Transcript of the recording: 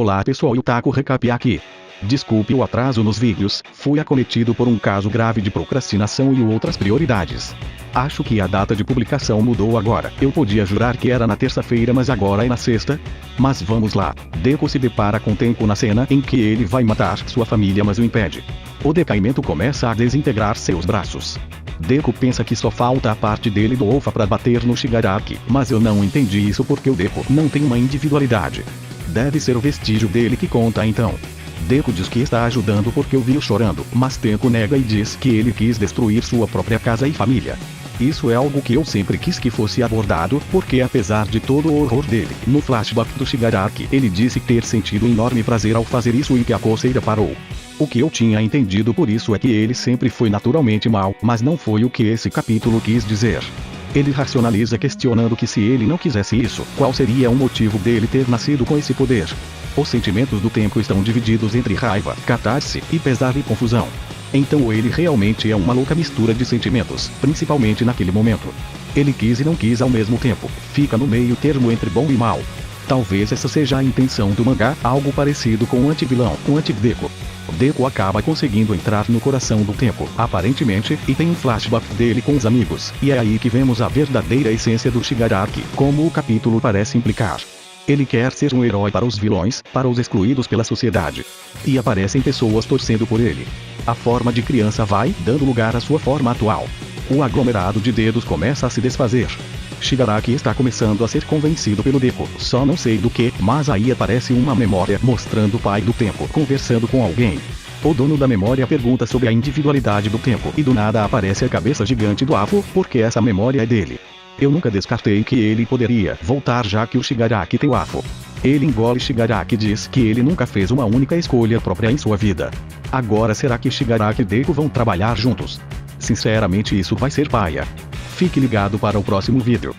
Olá pessoal, eu taco recap aqui. Desculpe o atraso nos vídeos, fui acometido por um caso grave de procrastinação e outras prioridades. Acho que a data de publicação mudou agora, eu podia jurar que era na terça-feira mas agora é na sexta. Mas vamos lá, Deku se depara com Tenko na cena em que ele vai matar sua família mas o impede. O decaimento começa a desintegrar seus braços. Deku pensa que só falta a parte dele do Alpha para bater no Shigaraki, mas eu não entendi isso porque o Deku não tem uma individualidade. Deve ser o vestígio dele que conta então. Deku diz que está ajudando porque o viu chorando, mas Tenko nega e diz que ele quis destruir sua própria casa e família. Isso é algo que eu sempre quis que fosse abordado, porque apesar de todo o horror dele, no flashback do Shigaraki ele disse ter sentido enorme prazer ao fazer isso e que a coceira parou. O que eu tinha entendido por isso é que ele sempre foi naturalmente mau, mas não foi o que esse capítulo quis dizer. Ele racionaliza questionando que se ele não quisesse isso, qual seria o motivo dele ter nascido com esse poder? Os sentimentos do Tenko estão divididos entre raiva, catarse, e pesar e confusão. Então ele realmente é uma louca mistura de sentimentos, principalmente naquele momento. Ele quis e não quis ao mesmo tempo, fica no meio termo entre bom e mal. Talvez essa seja a intenção do mangá, algo parecido com o anti-vilão, o anti-Deku. Deku acaba conseguindo entrar no coração do Tenko, aparentemente, e tem um flashback dele com os amigos, e é aí que vemos a verdadeira essência do Shigaraki, como o capítulo parece implicar. Ele quer ser um herói para os vilões, para os excluídos pela sociedade. E aparecem pessoas torcendo por ele. A forma de criança vai dando lugar à sua forma atual. O aglomerado de dedos começa a se desfazer. Shigaraki está começando a ser convencido pelo Deku, só não sei do que, mas aí aparece uma memória mostrando o pai do Tenko conversando com alguém. O dono da memória pergunta sobre a individualidade do Tenko e do nada aparece a cabeça gigante do Afo, porque essa memória é dele. Eu nunca descartei que ele poderia voltar já que o Shigaraki tem o Afo. Ele engole Shigaraki e diz que ele nunca fez uma única escolha própria em sua vida. Agora será que Shigaraki e Deku vão trabalhar juntos? Sinceramente isso vai ser paia. Fique ligado para o próximo vídeo.